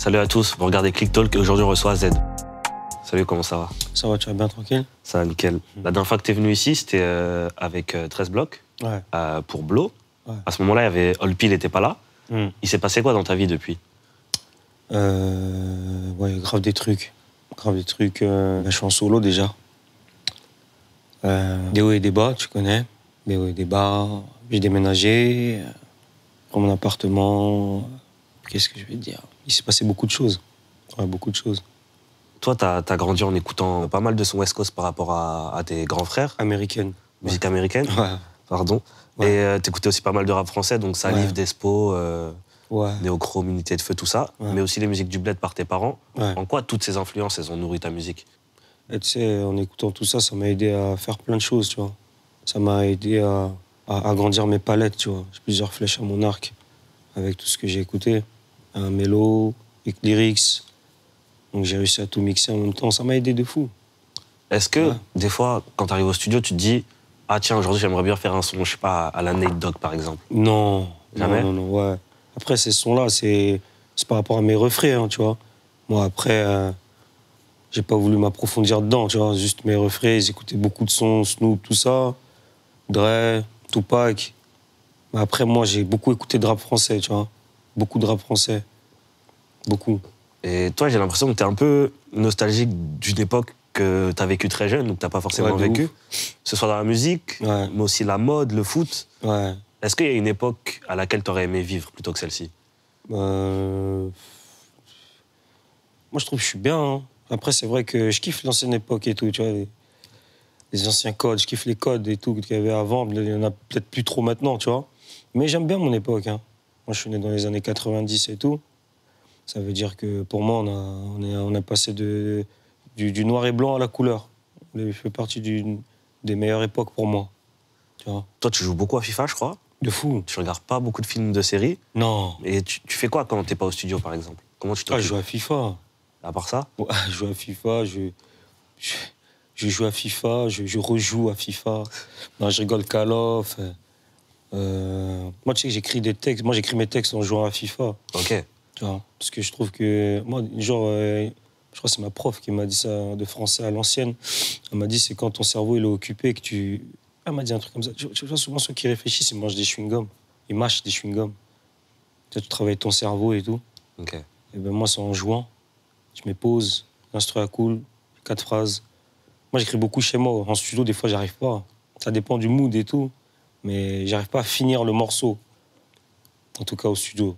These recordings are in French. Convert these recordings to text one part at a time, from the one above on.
Salut à tous, vous regardez Click Talk et aujourd'hui on reçoit Z. Salut, comment ça va? Ça va, tu vas bien tranquille? Ça va nickel. La dernière fois que tu es venu ici, c'était avec 13 blocs pour Blo. Ouais. À ce moment-là, il y avait Olpi, il n'était pas là. Mm. Il s'est passé quoi dans ta vie depuis? Ouais, grave des trucs. Grave des trucs. Je suis en solo déjà. Des hauts et des bas, tu connais. Des hauts et des bas. J'ai déménagé. Pour mon appartement. Qu'est-ce que je vais te dire? Il s'est passé beaucoup de choses. Ouais, beaucoup de choses. Toi, t'as grandi en écoutant pas mal de son West Coast par rapport à tes grands frères. Américaine. Musique américaine. Ouais. Pardon. Ouais. Et t'écoutais aussi pas mal de rap français, donc Salif, Ouais. Despo, Ouais. Néochrome, Unité de Feu, tout ça. Ouais. Mais aussi les musiques du bled par tes parents. Ouais. En quoi toutes ces influences, elles ont nourri ta musique? Et tu sais, en écoutant tout ça, ça m'a aidé à faire plein de choses, tu vois. Ça m'a aidé à agrandir mes palettes, tu vois. J'ai plusieurs flèches à mon arc avec tout ce que j'ai écouté. Un mélo, les lyrics. Donc j'ai réussi à tout mixer en même temps. Ça m'a aidé de fou. Est-ce que, Ouais. des fois, quand tu arrives au studio, tu te dis « Ah tiens, aujourd'hui, j'aimerais bien faire un son, je sais pas, à la Nate Dogg, par exemple ». Non. Jamais? Non, ouais. Après, ces sons-là, c'est par rapport à mes refrains, hein, tu vois. Moi, après, j'ai pas voulu m'approfondir dedans, tu vois. Juste mes refrains, ils écoutaient beaucoup de sons, Snoop, tout ça. Dre, Tupac. Mais après, moi, j'ai beaucoup écouté de rap français, tu vois. Beaucoup de rap français. Beaucoup. Et toi, j'ai l'impression que tu es un peu nostalgique d'une époque que tu as vécue très jeune, donc tu n'as pas forcément Ouais, de vécu. ouf. Que ce soit dans la musique, Ouais. mais aussi la mode, le foot. Ouais. Est-ce qu'il y a une époque à laquelle tu aurais aimé vivre plutôt que celle-ci? Moi, je trouve que je suis bien, hein. Après, c'est vrai que je kiffe l'ancienne époque et tout, tu vois. Les anciens codes, je kiffe les codes et tout qu'il y avait avant. Il y en a peut-être plus trop maintenant, tu vois. Mais j'aime bien mon époque, hein. Moi, je suis né dans les années 90 et tout. Ça veut dire que pour moi, on a passé du noir et blanc à la couleur. Je fais partie des meilleures époques pour moi. Tu vois. Toi, tu joues beaucoup à FIFA, je crois. De fou. Tu regardes pas beaucoup de films de séries. Non. Et tu fais quoi quand t'es pas au studio, par exemple? Comment tu Ah, t'occupes? je joue à FIFA. À part ça? Ouais, je joue à FIFA, je joue à FIFA, je rejoue à FIFA. Non, je rigole, Call of. Moi, tu sais que j'écris des textes. Moi, j'écris mes textes en jouant à FIFA. Ok. Tu vois, parce que je trouve que... Moi, genre, je crois que c'est ma prof qui m'a dit ça de français à l'ancienne. Elle m'a dit, c'est quand ton cerveau il est occupé que tu... Elle m'a dit un truc comme ça. Tu vois, souvent, ceux qui réfléchissent, ils mangent des chewing-gums. Ils mâchent des chewing-gums. Tu travailles ton cerveau et tout. Ok. Et ben moi, c'est en jouant. Je me pose, l'instru à cool, 4 phrases. Moi, j'écris beaucoup chez moi. En studio, des fois, j'arrive pas. Ça dépend du mood et tout. Mais j'arrive pas à finir le morceau. En tout cas, au studio.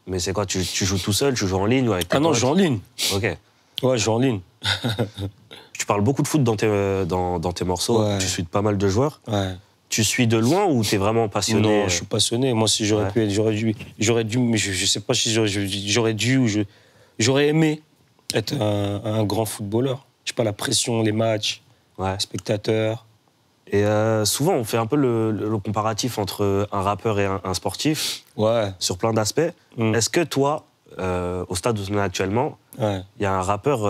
Mais c'est quoi, tu joues tout seul, tu joues en ligne ou avec tes Ah non, potes? je joue en ligne. Ok. Ouais, je joue en ligne. Tu parles beaucoup de foot dans tes morceaux. Ouais. Tu suis de pas mal de joueurs. Ouais. Tu suis de loin ou t'es vraiment passionné? Non, je suis passionné. Moi, si j'aurais pu être, j'aurais dû, mais je sais pas si j'aurais dû ou j'aurais aimé être un grand footballeur. Je sais pas, la pression, les matchs, Ouais. les spectateurs. Et souvent, on fait un peu le comparatif entre un rappeur et un sportif Ouais. sur plein d'aspects. Mm. Est-ce que toi, au stade où tu es actuellement, Ouais. il y a un rappeur,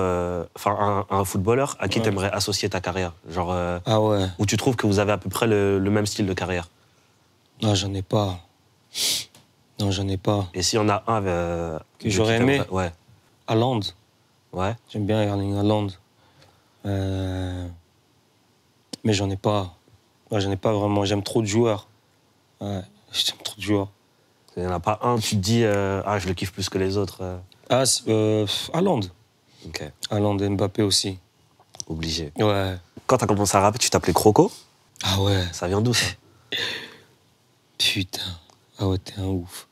enfin un footballeur à qui Ouais. tu aimerais associer ta carrière? Genre, Ah ouais. où tu trouves que vous avez à peu près le même style de carrière? Non, j'en ai pas. Non, j'en ai pas. Et s'il y en a un Que de j'aurais qui aimé? t'aimerais- Ouais. Haaland. Ouais. J'aime bien Erling Haaland. Mais j'en ai pas. Ouais, j'en ai pas vraiment. J'aime trop de joueurs. Ouais, j'aime trop de joueurs. Il n'y en a pas un, tu te dis, ah, je le kiffe plus que les autres. Ah, Haaland. Ok, Haaland et Mbappé aussi. obligé. Ouais. Quand t'as commencé à rapper, tu t'appelais Croco? Ah ouais. Ça vient d'où, ça? Putain. Ah ouais, t'es un ouf.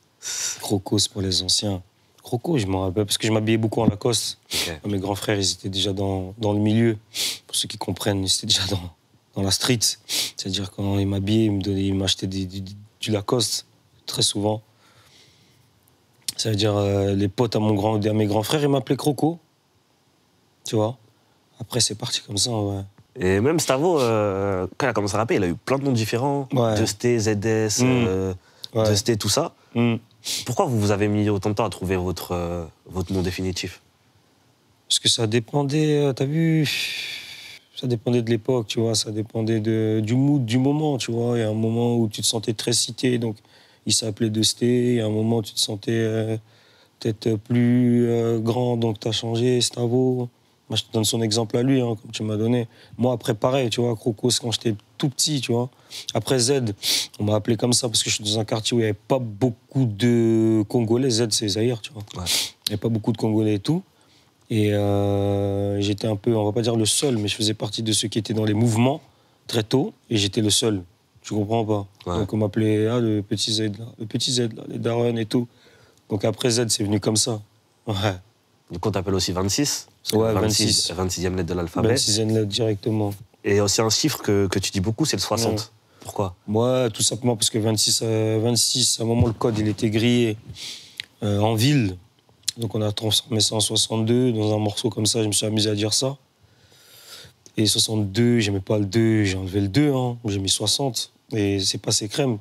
Croco, c'est pour les anciens. Croco, je m'en rappelle, parce que je m'habillais beaucoup en Lacoste. Ok. Mes grands frères, ils étaient déjà dans le milieu. Pour ceux qui comprennent, ils étaient déjà dans la street. C'est-à-dire, quand ils m'habillaient, ils m'achetaient du Lacoste, très souvent. Ça veut dire, les potes à mes grands frères, ils m'appelaient Croco. Tu vois? Après, c'est parti comme ça, ouais. Et même Stavo, quand il a commencé à rapper, il a eu plein de noms différents. Ouais. Deusté, ZS, Ouais. Deusté, tout ça. Mm. Pourquoi vous avez mis autant de temps à trouver votre nom définitif? Parce que ça dépendait, t'as vu, ça dépendait de l'époque, tu vois, ça dépendait du mood, du moment, tu vois. Il y a un moment où tu te sentais très cité, donc il s'appelait Deusté. Il y a un moment où tu te sentais peut-être plus grand, donc tu as changé, Stavo. Moi, je te donne son exemple à lui, hein, comme tu m'as donné. Moi, après, pareil, tu vois, Crocos, quand j'étais tout petit, tu vois. Après Z, on m'a appelé comme ça parce que je suis dans un quartier où il n'y avait pas beaucoup de Congolais. Z, c'est Zaïre, tu vois. Ouais. Il n'y avait pas beaucoup de Congolais et tout. Et j'étais un peu, on va pas dire le seul, mais je faisais partie de ceux qui étaient dans les mouvements très tôt. Et j'étais le seul. Tu comprends pas? Ouais. Donc, on m'appelait le petit Z, là. Le petit Z, là, les darons et tout. Donc, après Z, c'est venu comme ça. Ouais. Du coup, on t'appelle aussi 26. Ouais, 26. 26e lettre de l'alphabet. 26e lettre directement. Et aussi un chiffre que tu dis beaucoup, c'est le 60. Ouais. Pourquoi? Moi, tout simplement parce que 26, à un moment, le code, il était grillé en ville. Donc, on a transformé ça en 62. Dans un morceau comme ça, je me suis amusé à dire ça. Et 62, j'aimais pas le 2, j'ai enlevé le 2, hein. J'ai mis 60. Et c'est passé crème.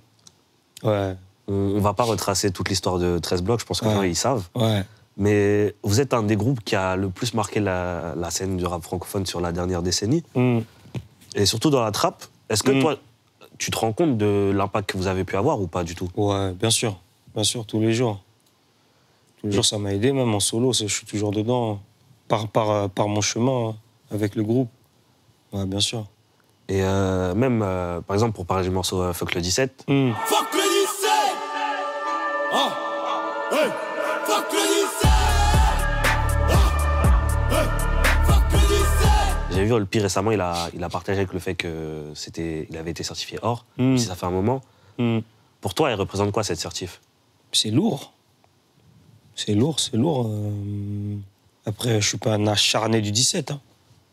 Ouais. On va pas retracer toute l'histoire de 13 blocs, je pense que les gens, ils savent. Ouais. Mais vous êtes un des groupes qui a le plus marqué la scène du rap francophone sur la dernière décennie. Et surtout dans la trappe. Est-ce que toi, tu te rends compte de l'impact que vous avez pu avoir ou pas du tout? Ouais, bien sûr, tous les jours. Tous les jours, ça m'a aidé, même en solo, je suis toujours dedans, par mon chemin, hein, avec le groupe. Ouais, bien sûr. Et même, par exemple, pour parler du morceau Fuck le 17. Fuck le 17! Ah! Hey! Fuck le 17! Ah! Hey! Fuck le 17! J'ai vu Olpi récemment, il a partagé avec le fait qu'il avait été certifié or, même si ça fait un moment. Pour toi, elle représente quoi cette certif? C'est lourd. C'est lourd. Après, je suis pas un acharné du 17. Hein.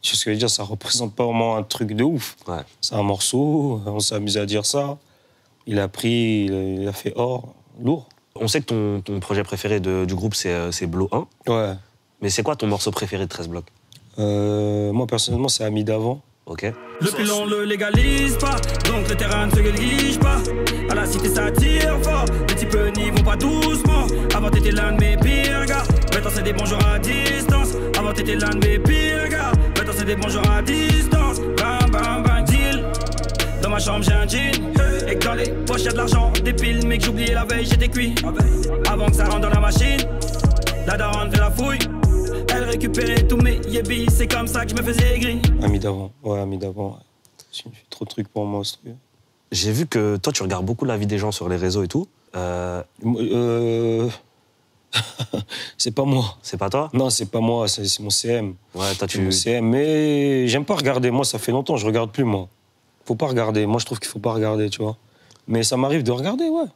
Tu sais ce que je veux dire, ça représente pas vraiment un truc de ouf. Ouais. C'est un morceau, on s'est amusé à dire ça. Il a pris, il a fait or, lourd. On sait que ton projet préféré du groupe, c'est Blow 1. Ouais. Mais c'est quoi ton morceau préféré de 13 blocs? Moi, personnellement, c'est Ami d'avant. Ok. Le pilon le légalise pas, donc le terrain ne se néglige pas. À la cité ça tire fort, les types n'y vont pas doucement. Avant t'étais l'un de mes pires gars, maintenant c'est des bonjours à distance. Avant t'étais l'un de mes pires gars, maintenant c'est des bonjours à distance. Bam bam bam deal, dans ma chambre j'ai un jean. Et que dans les poches y'a de l'argent, des piles, mais que j'oubliais la veille j'étais cuit. Avant que ça rentre dans la machine, la daronne fait la fouille. Elle récupérait tous mes yébis, c'est comme ça que je me faisais aigri. Ami d'avant, ouais, Ami d'avant. Ouais. Il fait trop de trucs pour moi, ce truc. J'ai vu que toi, tu regardes beaucoup la vie des gens sur les réseaux et tout. C'est pas moi. C'est pas toi? Non, c'est pas moi, c'est mon CM. Ouais, toi, C'est mon CM, mais j'aime pas regarder. Moi, ça fait longtemps, je regarde plus, moi. Faut pas regarder. Moi, je trouve qu'il faut pas regarder, tu vois. Mais ça m'arrive de regarder, ouais.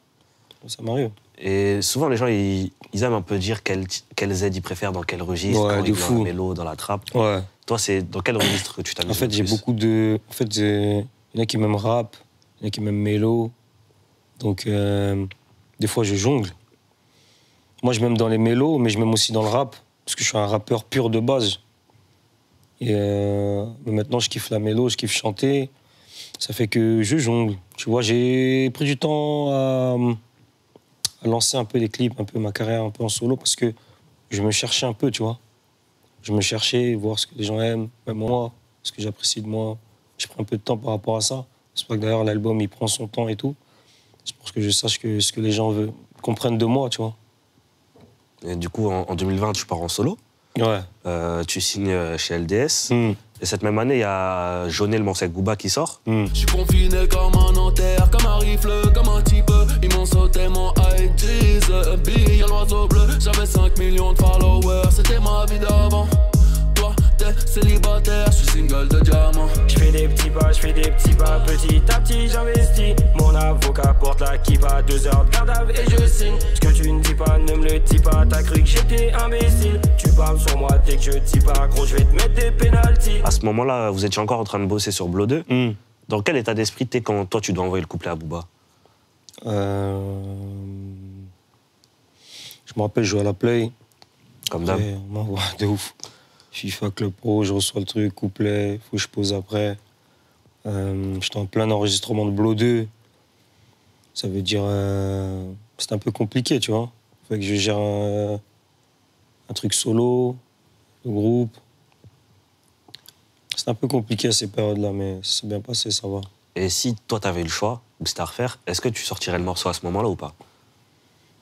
Ça m'arrive. Et souvent, les gens, ils aiment un peu dire quel Z ils préfèrent, dans quel registre, ouais, quand ils dans dans le mélo, dans la trappe. Ouais. Toi, c'est dans quel registre que tu t'amuses? En fait, j'ai beaucoup de... En fait, il y en a qui m'aiment rap, il y en a qui m'aiment mélo. Donc, des fois, je jongle. Moi, je m'aime dans les mélos, mais je m'aime aussi dans le rap, parce que je suis un rappeur pur de base. Et mais maintenant, je kiffe la mélo, je kiffe chanter. Ça fait que je jongle. Tu vois, j'ai pris du temps à lancer un peu les clips, un peu ma carrière un peu en solo, parce que je me cherchais un peu, tu vois. Je me cherchais, voir ce que les gens aiment, même moi, ce que j'apprécie de moi. J'ai pris un peu de temps par rapport à ça. C'est pour ça que d'ailleurs l'album, il prend son temps et tout. C'est pour que je sache ce que les gens comprennent de moi, tu vois. Et du coup, en 2020, tu pars en solo. Ouais. Tu signes chez LDS. Et cette même année, il y a Jaunet, le morceau avec Booba qui sort. Je suis confiné comme un Nanterre, comme un rifle, comme un type. Ils m'ont sauté mon ID, billet, l'oiseau bleu. J'avais 5 millions de followers, c'était ma vie d'avant. Toi, t'es célibataire, je suis single de diamant. Je fais des petits pas, petit à petit j'investis. Mon avocat porte la kippa, 2 heures de garde à vue et je signe. Ce que tu ne dis pas, ne me le dis pas, t'as cru que j'étais imbécile. Tu parles sur moi dès que je dis pas, gros je vais te mettre des pénaltys. À ce moment-là, vous étiez encore en train de bosser sur Blow 2. Dans quel état d'esprit t'es quand toi tu dois envoyer le couplet à Booba? Je me rappelle, je jouais à la Play. Comme d'hab. On m'envoie de ouf. FIFA Club Pro, je reçois le truc, couplet, faut que je pose après. J'étais en plein enregistrement de Blow 2. Ça veut dire... c'est un peu compliqué, tu vois. Faut que je gère un truc solo, le groupe. C'est un peu compliqué à ces périodes-là, mais ça s'est bien passé, ça va. Et si toi t'avais eu le choix, ou c'était à refaire, est-ce que tu sortirais le morceau à ce moment-là ou pas?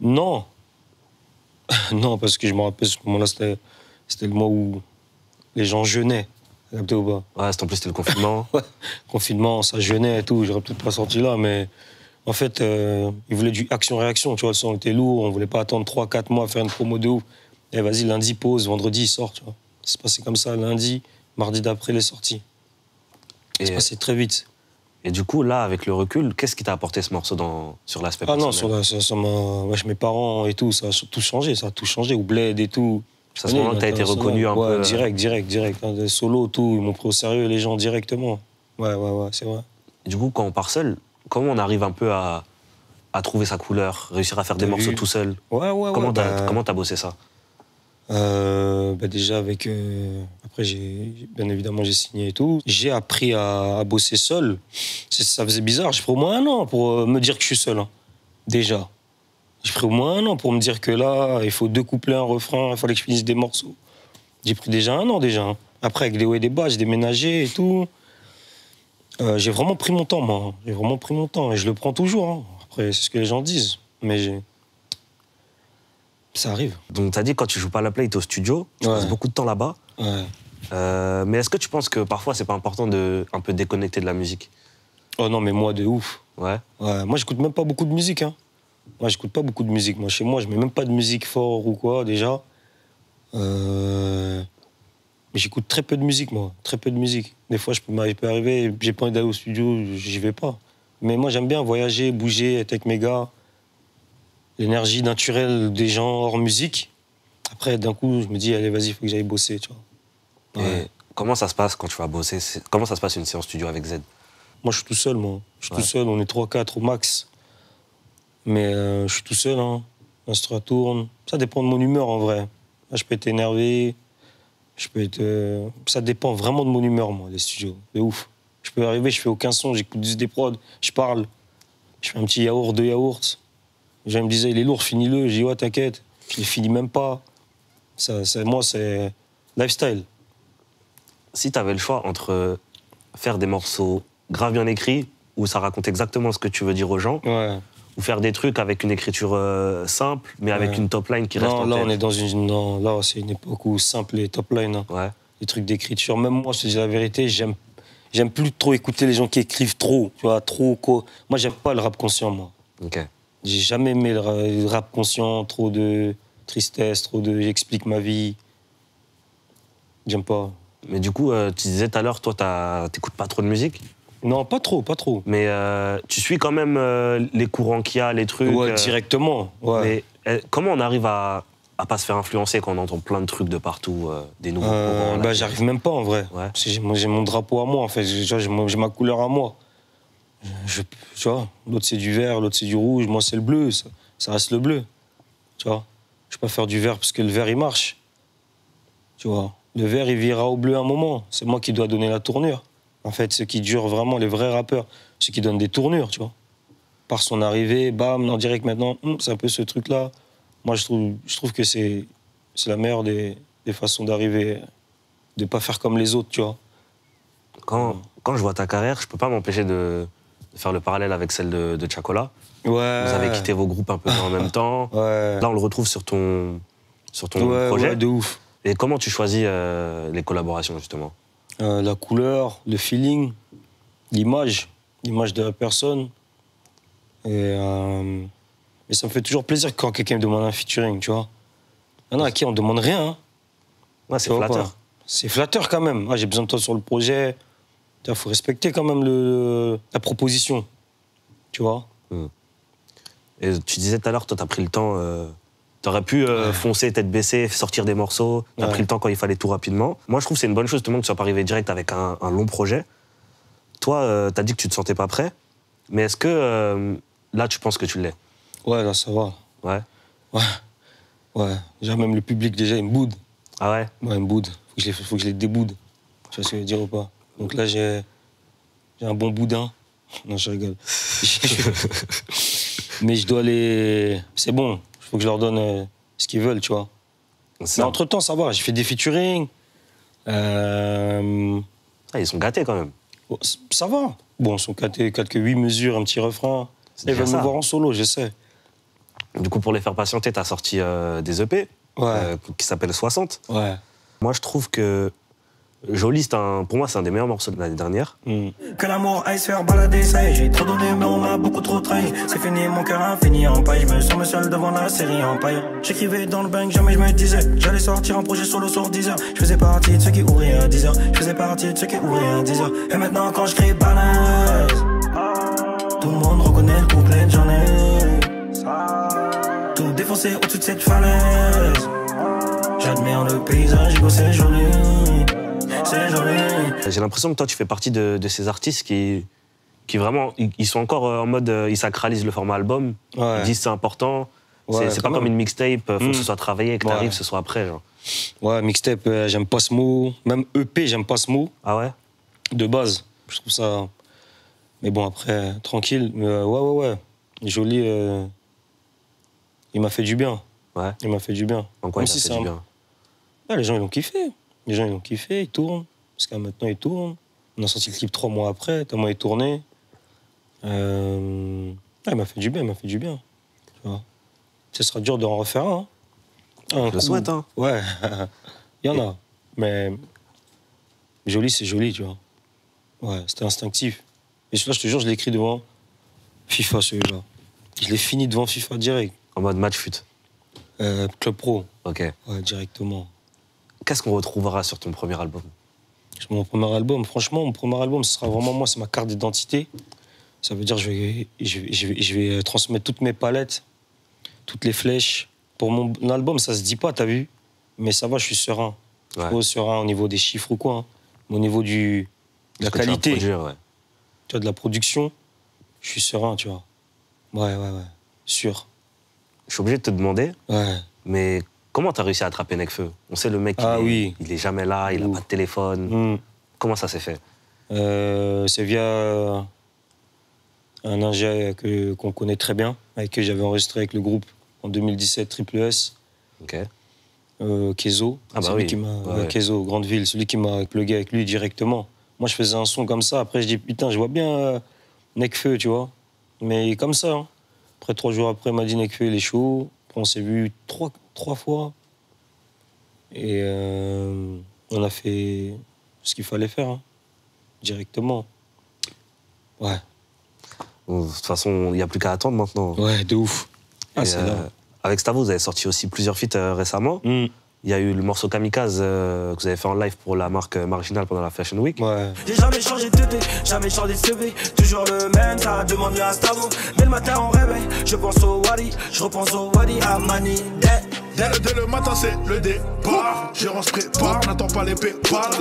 Non. Non, parce que je me rappelle, ce moment-là, c'était le mois où les gens jeûnaient. Capté ou pas? Ouais, en plus, c'était le confinement. Ouais, confinement, ça jeûnait et tout. J'aurais peut-être pas sorti là, mais en fait, ils voulaient du action-réaction. Tu vois, le son était lourd. On voulait pas attendre 3-4 mois à faire une promo de ouf. Et vas-y, lundi, pause. Vendredi, il sort. Tu vois. C'est passé comme ça, lundi. Mardi d'après, il est sorti. C'est passé très vite. Et du coup, là, avec le recul, qu'est-ce qui t'a apporté ce morceau sur l'aspect personnel? Non, ça m'a... Wesh, mes parents et tout, ça a tout changé. Ça a tout changé. Au bled et tout. C'est à ce moment que t'as été reconnu un peu... Direct. Hein, des solos, tout. Ils m'ont pris au sérieux, les gens, directement. Ouais, c'est vrai. Et du coup, quand on part seul, comment on arrive un peu à trouver sa couleur, réussir à faire des morceaux tout seul? Comment t'as bossé ça? Déjà avec... Après, bien évidemment, j'ai signé et tout. J'ai appris à bosser seul. Ça faisait bizarre. J'ai pris au moins 1 an pour me dire que je suis seul. Hein. Déjà. J'ai pris au moins 1 an pour me dire que là, il faut 2 couplets, un refrain, il fallait que je finisse des morceaux. J'ai pris déjà 1 an, déjà. Hein. Après, avec des hauts et des bas, j'ai déménagé et tout. J'ai vraiment pris mon temps, moi. J'ai vraiment pris mon temps. Et je le prends toujours. Hein. Après, c'est ce que les gens disent. Mais ça arrive. Donc, t'as dit, quand tu joues pas à la play, t'es au studio, tu passes beaucoup de temps là-bas. Ouais. Mais est-ce que tu penses que parfois, c'est pas important de un peu déconnecter de la musique? Oh non, mais moi, de ouf. Ouais. Moi, j'écoute même pas beaucoup de musique. Hein. Moi, j'écoute pas beaucoup de musique. Moi, chez moi, je mets même pas de musique fort ou quoi, déjà. Mais j'écoute très peu de musique, moi. Très peu de musique. Des fois, il peut arriver, j'ai pas envie d'aller au studio, j'y vais pas. Mais moi, j'aime bien voyager, bouger, être avec mes gars. L'énergie naturelle des gens hors musique. Après, d'un coup, je me dis, allez, vas-y, il faut que j'aille bosser, tu vois. Ouais. Et comment ça se passe quand tu vas bosser? Comment ça se passe une séance studio avec Z? Moi, je suis tout seul, moi. Je suis tout seul, on est 3-4 au max. Mais je suis tout seul, hein. L'instru tourne. Ça dépend de mon humeur, en vrai. Là, je peux être énervé. Je peux être... Ça dépend vraiment de mon humeur, moi, les studios. De ouf. Je peux arriver, je fais aucun son, j'écoute juste des prods, je parle. Je fais un petit yaourt, 2 yaourts. Les gens me disaient, il est lourd, finis-le. Je dis, ouais, t'inquiète. Je les finis même pas. Moi, c'est lifestyle. Si t'avais le choix entre faire des morceaux grave bien écrits, où ça raconte exactement ce que tu veux dire aux gens, ou faire des trucs avec une écriture simple, mais avec une top line qui reste en tête. Là, on est dans là, c'est une époque où simple et top line. Hein. Ouais. Les trucs d'écriture. Même moi, je te dis la vérité, j'aime plus trop écouter les gens qui écrivent trop. Tu vois, trop. Moi, j'aime pas le rap conscient, moi. Ok. J'ai jamais aimé le rap conscient, trop de tristesse, trop de j'explique ma vie. J'aime pas. Mais du coup, tu disais tout à l'heure, toi, t'écoutes pas trop de musique? Non, pas trop. Mais tu suis quand même les courants qu'il y a, les trucs. Ouais, directement. Ouais. Mais comment on arrive à pas se faire influencer quand on entend plein de trucs de partout, des nouveaux courants? J'arrive même pas en vrai. Ouais. Parce que j'ai mon drapeau à moi, en fait. J'ai ma couleur à moi. Tu vois, l'autre c'est du vert, l'autre c'est du rouge. Moi, c'est le bleu. Ça reste le bleu. Tu vois. Je peux pas faire du vert parce que le vert, il marche. Tu vois. Le vert, il virera au bleu à un moment. C'est moi qui dois donner la tournure. En fait, ceux qui durent vraiment, les vrais rappeurs, ceux qui donnent des tournures, tu vois. Par son arrivée, bam, on dirait que maintenant, c'est un peu ce truc-là. Moi, je trouve que c'est la meilleure des façons d'arriver, de pas faire comme les autres, tu vois. Quand je vois ta carrière, je peux pas m'empêcher de faire le parallèle avec celle de Chacola. Ouais. Vous avez quitté vos groupes un peu en même temps. Ouais. Là, on le retrouve sur ton projet. Ouais, de ouf. Et comment tu choisis les collaborations, justement? La couleur, le feeling, l'image de la personne. Et ça me fait toujours plaisir quand quelqu'un me demande un featuring, tu vois. Il y en a à qui on ne demande rien. Hein. Ouais, c'est flatteur. C'est flatteur quand même. J'ai besoin de toi sur le projet. Il faut respecter quand même la proposition, tu vois. Et tu disais tout à l'heure, toi, t'as pris le temps... T'aurais pu foncer, tête baissée, sortir des morceaux. T'as pris le temps quand il fallait tout rapidement. Moi, je trouve que c'est une bonne chose, justement, que tu sois pas arrivé direct avec un long projet. Toi, t'as dit que tu te sentais pas prêt. Mais est-ce que là, tu penses que tu l'es? Ouais, là, ça va. Ouais. Ouais. Déjà, même le public, déjà, il me boude. Ah ouais? Ouais, il me boude. Faut que je les déboude. Tu vois ce que je veux dire ou pas? Donc là, j'ai un bon boudin. Non, je rigole. Mais je dois les... C'est bon. Il faut que je leur donne ce qu'ils veulent, tu vois. Mais entre-temps, ça va. J'ai fait des featuring. Ils sont gâtés, quand même. Ça va. Bon, ils sont gâtés. 8 mesures, un petit refrain. Ils veulent me voir en solo, je sais. Du coup, pour les faire patienter, t'as sorti des EP qui s'appellent 60. Ouais. Moi, je trouve que Jolie, pour moi, c'est un des meilleurs morceaux de l'année dernière. Que l'amour aille se faire balader, ça y est, j'ai trop donné, mais on m'a beaucoup trop trahi. C'est fini, mon cœur a fini en paille. Je me sens seul devant la série en paille. J'écrivais dans le bank, jamais je me disais j'allais sortir un projet solo sur 10 heures. Je faisais partie de ceux qui ouvraient à 10 heures. Je faisais partie de ceux qui ouvraient à 10 heures. Et maintenant, quand je crie balance, tout le monde reconnaît le couplet de j'en ai. Tout défoncé au-dessus de cette falaise. J'admire le paysage, c'est joli. C'est joli. J'ai l'impression que toi, tu fais partie de ces artistes qui vraiment, ils sont encore en mode, ils sacralisent le format album. Ouais. Ils disent c'est important. Ouais, c'est pas comme une mixtape, faut que ce soit travaillé, que t'arrives, Ouais. ce soit après. Genre. Ouais, mixtape, j'aime pas ce mot. Même EP, j'aime pas ce mot. Ah ouais? De base. Je trouve ça. Mais bon, après, tranquille. Mais ouais. Joli. Il m'a fait du bien. Ouais. Il m'a fait du bien. En quoi Même il t'a si fait c'est du un- bien? Ouais, les gens, ils ont kiffé. Les gens, ils ont kiffé, ils tournent. Parce qu'à maintenant, ils tournent. On a sorti le clip 3 mois après, tellement il tournait. Ouais, il m'a fait du bien, il m'a fait du bien. Tu vois. Ce sera dur de en refaire un. Un Je le souhaite, hein. Ouais, il y en a. Mais joli, c'est joli, tu vois. Ouais, c'était instinctif. Et celui-là, je te jure, je l'ai écrit devant FIFA, celui-là. Je l'ai fini devant FIFA direct. En mode match fut. Club Pro, Ok. ouais, directement. Qu'est-ce qu'on retrouvera sur ton premier album? Mon premier album, franchement, mon premier album, ce sera vraiment moi, c'est ma carte d'identité. Ça veut dire que je vais transmettre toutes mes palettes, toutes les flèches. Pour mon album, ça se dit pas, t'as vu? Mais ça va, je suis serein. Je suis pas serein au niveau des chiffres ou quoi. Hein. Mais au niveau de la Ce que tu vas qualité, produire, ouais. tu vois, de la production, je suis serein, tu vois. Ouais. Sûr. Je suis obligé de te demander, Ouais. mais comment t'as réussi à attraper Nekfeu? On sait le mec, il est jamais là, il a pas de téléphone. Comment ça s'est fait? C'est via un ingé qu'on connaît très bien, avec qui j'avais enregistré avec le groupe en 2017, Triple S, Ok. Kezo. Ah bah C'est lui oui. qui m'a, Ouais. Kezo, Grandeville, celui qui m'a plugué avec lui directement. Moi, je faisais un son comme ça. Après, je dis, putain, je vois bien Nekfeu, tu vois. Mais comme ça. Hein. Après, 3 jours après, il m'a dit, Nekfeu, il est chaud. Après, on s'est vu trois fois. Et on a fait ce qu'il fallait faire, hein, directement. Ouais. Bon, de toute façon, il n'y a plus qu'à attendre maintenant. Ouais, de ouf. Ah, Et, c'est là. avec Stavo, vous avez sorti aussi plusieurs feats récemment. Il y a eu le morceau Kamikaze que vous avez fait en live pour la marque Marginal pendant la Fashion Week. Ouais. J'ai jamais changé de tête, jamais changé de CV. Toujours le même, ça demande à Stavo. Dès le matin on réveille, je pense au Wadi, je repense au Wadi à Mani. Dès le matin c'est le départ. Gérant se prépare, n'attend pas les pépas.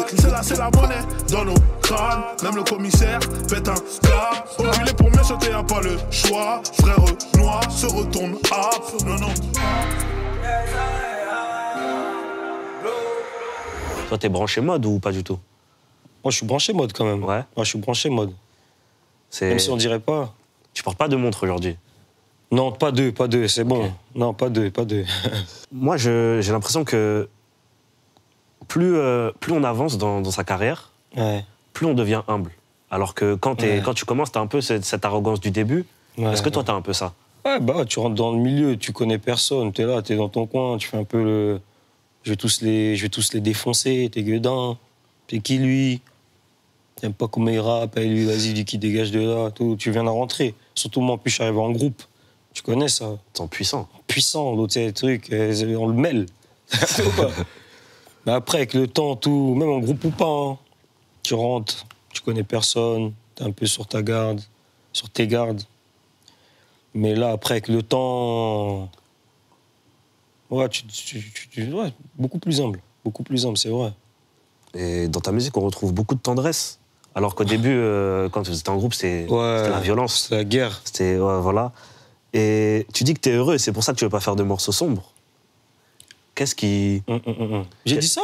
C'est la monnaie dans nos crânes. Même le commissaire pète un câble. Il est pour mieux sauter, y'a pas le choix. Frère noir se retourne à non. Toi, t'es branché mode ou pas du tout? Moi, je suis branché mode quand même. Ouais. Moi, je suis branché mode. Même si on dirait pas. Tu portes pas de montre aujourd'hui? Non, pas deux, c'est bon. Ok. Non, pas deux. Moi, j'ai l'impression que plus on avance dans sa carrière, Ouais. plus on devient humble. Alors que quand tu commences, t'as un peu cette arrogance du début. Ouais, Est-ce que toi, t'as un peu ça? Ouais, bah, tu rentres dans le milieu, tu connais personne, t'es là, t'es dans ton coin, tu fais un peu le. Je vais tous les défoncer, t'es gueudin. T'es qui lui? T'aimes pas comment il rappe, et lui, vas-y, dis qui dégage de là, tout. Tu viens de rentrer. Surtout moi, en plus, je suis arrivé en groupe. Tu connais ça? T'es puissant. Puissant, l'autre, c'est le truc, on le mêle. Mais après, avec le temps, tout, même en groupe ou pas, hein, tu rentres, tu connais personne, t'es un peu sur ta garde, sur tes gardes. Mais là, après, avec le temps, ouais, ouais, beaucoup plus humble, c'est vrai. Et dans ta musique, on retrouve beaucoup de tendresse. Alors qu'au début, quand vous étiez en groupe, c'était la violence. C'est la guerre. C'était, ouais, voilà. Et tu dis que t'es heureux, et c'est pour ça que tu veux pas faire de morceaux sombres. Qu'est-ce qui... J'ai dit ça?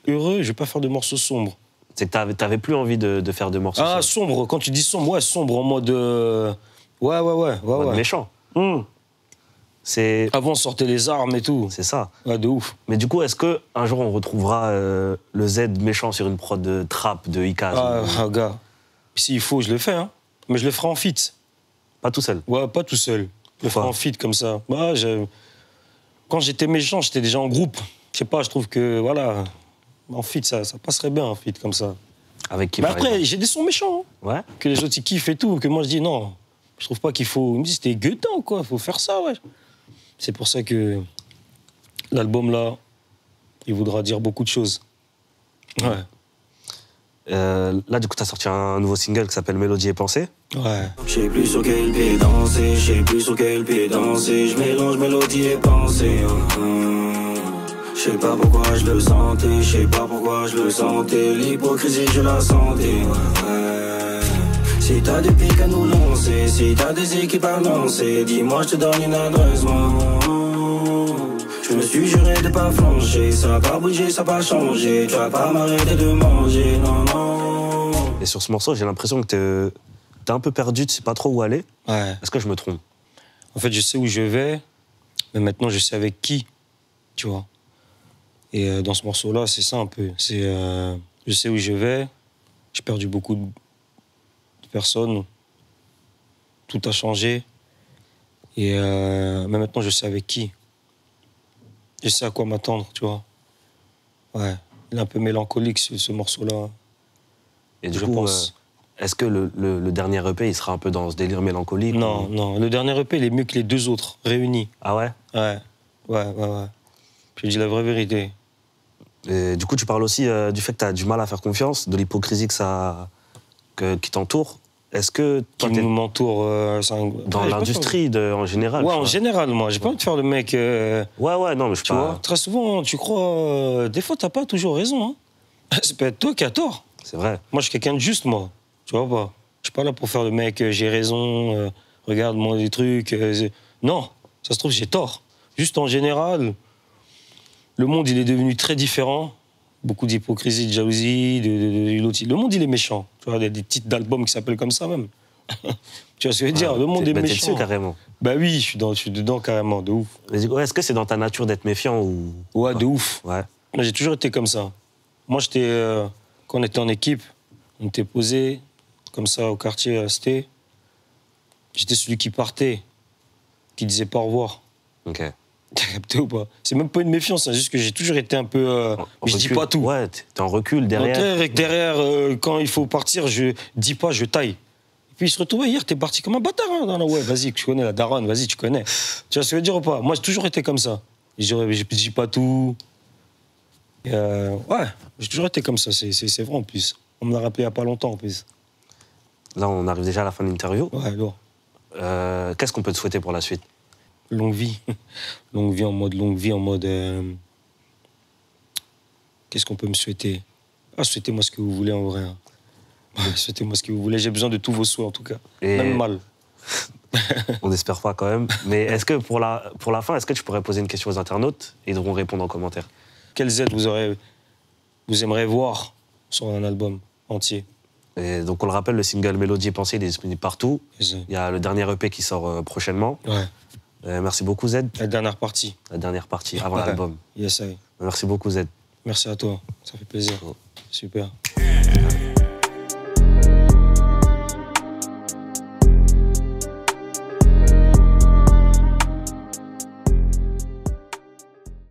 Heureux, je vais pas faire de morceaux sombres. C'est que t'avais plus envie de faire de morceaux Ah, sombres. sombre, quand tu dis sombre, ouais, sombre en mode... Ouais. En mode méchant. C'est... Avant, on sortait les armes et tout. C'est ça. Ouais, de ouf. Mais du coup, est-ce qu'un jour, on retrouvera le Z méchant sur une prod de trap, de Icaz Gars, s'il faut, je le fais, hein. Mais je le ferai en feat. Pas tout seul. Ouais, pas tout seul. le faire en feat comme ça. Bah, quand j'étais méchant, j'étais déjà en groupe. Je sais pas, je trouve que, voilà, en feat, ça passerait bien, en feat comme ça. Avec qui, Mais par après, exemple j'ai des sons méchants. Hein, Ouais. que les autres, ils kiffent et tout. Que moi, je dis non. Je trouve pas qu'il faut... Ils me disent, c'était guettant, quoi. Il faut faire ça, ouais. C'est pour ça que l'album, là, il voudra dire beaucoup de choses. Ouais. Là, du coup, t'as sorti un nouveau single qui s'appelle Mélodie et Pensée. Ouais. Je sais plus sur quel pied danser, je sais plus sur quel pied danser. Je mélange mélodie et pensée. Je sais pas pourquoi je le sentais, je sais pas pourquoi je le sentais. L'hypocrisie, je la sentais. Ouais. Si t'as des pics à nous lancer, si t'as des équipes à lancer, dis-moi, je te donne une adresse, moi. Je me suis juré de pas flancher, ça va pas bouger, ça va pas changer. Tu vas pas m'arrêter de manger, non, non. Et sur ce morceau, j'ai l'impression que t'es un peu perdu, tu sais pas trop où aller. Ouais. Est-ce que je me trompe? En fait, je sais où je vais, mais maintenant, je sais avec qui, tu vois. Et dans ce morceau-là, c'est ça un peu. C'est, je sais où je vais, j'ai perdu beaucoup de personnes, tout a changé. Et mais maintenant, je sais avec qui. Je sais à quoi m'attendre, tu vois. Ouais, il est un peu mélancolique, ce morceau-là. Et du coup, est-ce que le dernier EP, il sera un peu dans ce délire mélancolique? Non, non, le dernier EP, il est mieux que les deux autres, réunis. Ah ouais? Ouais. Je dis la vraie vérité. Et du coup, tu parles aussi du fait que tu as du mal à faire confiance, de l'hypocrisie qui t'entoure. Est-ce que toi, Qui m'entoure dans l'industrie en général? Ouais, en général, moi. J'ai pas envie de faire le mec... Ouais, non, mais je tu vois, très souvent, tu crois... des fois, t'as pas toujours raison. Hein. C'est peut-être toi qui as tort. C'est vrai. Moi, je suis quelqu'un de juste, moi. Tu vois pas? Je suis pas là pour faire le mec, j'ai raison, regarde-moi des trucs. Non, ça se trouve, j'ai tort. Juste en général, le monde, il est devenu très différent. Beaucoup d'hypocrisie, de jalousie, le monde, il est méchant. Tu vois, il y a des titres d'albums qui s'appellent comme ça, même. Tu vois ce que je veux dire? Le monde est méchant. T'es dessus, carrément. Bah oui, je suis dedans, carrément, de ouf. Est-ce que c'est dans ta nature d'être méfiant ou... Ouais, de ouf. Ouais. J'ai toujours été comme ça. Moi, quand on était en équipe, on était posé comme ça au quartier à Sté. J'étais celui qui partait, qui disait pas au revoir. Ok. T'as capté ou pas? C'est même pas une méfiance, c'est juste que j'ai toujours été un peu... mais je dis pas tout. Ouais, t'es en recul derrière. Derrière, quand il faut partir, je dis pas, je taille. Et puis il se retrouvait hier, t'es parti comme un bâtard. Hein, ouais, vas-y, tu connais la daronne, vas-y, tu connais. Tu vois ce que je veux dire ou pas? Moi, j'ai toujours été comme ça. Je dis pas tout. Ouais, j'ai toujours été comme ça, c'est vrai en plus. On me l'a rappelé il y a pas longtemps en plus. Là, on arrive déjà à la fin de l'interview. Ouais, alors. Qu'est-ce qu'on peut te souhaiter pour la suite? Longue vie. Longue vie en mode... Qu'est-ce qu'on peut me souhaiter? Souhaitez-moi ce que vous voulez en vrai. Hein. Souhaitez-moi ce que vous voulez. J'ai besoin de tous vos souhaits en tout cas. Même mal. On n'espère pas quand même. Mais est-ce que pour la fin, est-ce que tu pourrais poser une question aux internautes et ils devront répondre en commentaire? Quelles aides vous aimeriez voir sur un album entier? Et donc on le rappelle, le single Mélodie et Pensée, il est disponible partout. Il y a le dernier EP qui sort prochainement. Ouais. Merci beaucoup Z. La dernière partie. La dernière partie, avant l'album. Yes, I. Merci beaucoup Z. Merci à toi, ça fait plaisir. Oh. Super.